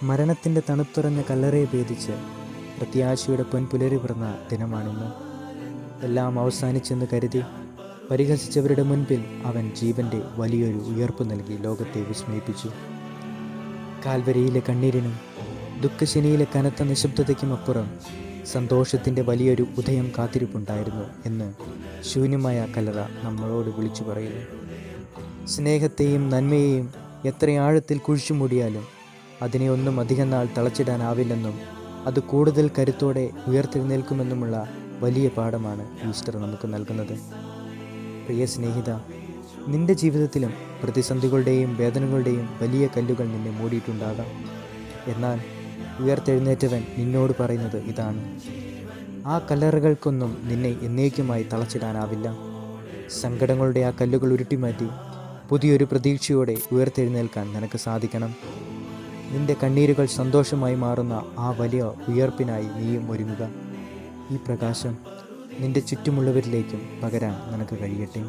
മരണത്തിൻ്റെ തണുത്തുറഞ്ഞ കല്ലറയെ ഭേദിച്ച് പ്രത്യാശയുടെ പൊൻപുലരി പിറന്ന ദിനമാണിന്ന്. എല്ലാം അവസാനിച്ചെന്ന് കരുതി പരിഹസിച്ചവരുടെ മുൻപിൽ അവൻ ജീവൻ്റെ വലിയൊരു ഉയർപ്പ് നൽകി ലോകത്തെ വിസ്മയിപ്പിച്ചു. കാൽവരിയിലെ കണ്ണീരിനും ദുഃഖശനിയിലെ കനത്ത നിശബ്ദതയ്ക്കും അപ്പുറം സന്തോഷത്തിൻ്റെ വലിയൊരു ഉദയം കാത്തിരിപ്പുണ്ടായിരുന്നു എന്ന് ശൂന്യമായ കല്ലറ നമ്മളോട് വിളിച്ചു പറയുന്നു. സ്നേഹത്തെയും നന്മയെയും എത്ര ആഴത്തിൽ കുഴിച്ചുമൂടിയാലും അതിനെ ഒന്നും അധികം നാൾ തളച്ചിടാനാവില്ലെന്നും അത് കൂടുതൽ കരുത്തോടെ ഉയർത്തെഴുന്നേൽക്കുമെന്നുമുള്ള വലിയ പാഠമാണ് ഈസ്റ്റർ നമുക്ക് നൽകുന്നത്. പ്രിയ സ്നേഹിത, നിന്റെ ജീവിതത്തിലും പ്രതിസന്ധികളുടെയും വേദനകളുടെയും വലിയ കല്ലുകൾ നിന്നെ മൂടിയിട്ടുണ്ടാകാം. എന്നാൽ ഉയർത്തെഴുന്നേറ്റവൻ നിന്നോട് പറയുന്നത് ഇതാണ്: ആ കല്ലറകൾക്കൊന്നും നിന്നെ എന്നേക്കുമായി തളച്ചിടാനാവില്ല. സങ്കടങ്ങളുടെ ആ കല്ലുകൾ ഉരുട്ടിമാറ്റി പുതിയൊരു പ്രതീക്ഷയോടെ ഉയർത്തെഴുന്നേൽക്കാൻ നിനക്ക് സാധിക്കണം. നിന്റെ കണ്ണീരുകൾ സന്തോഷമായി മാറുന്ന ആ വലിയ ഉയർപ്പിനായി നീയും ഒരുങ്ങുക. ഈ പ്രകാശം നിന്റെ ചുറ്റുമുള്ളവരിലേക്കും പകരാൻ നിനക്ക് കഴിയട്ടെ.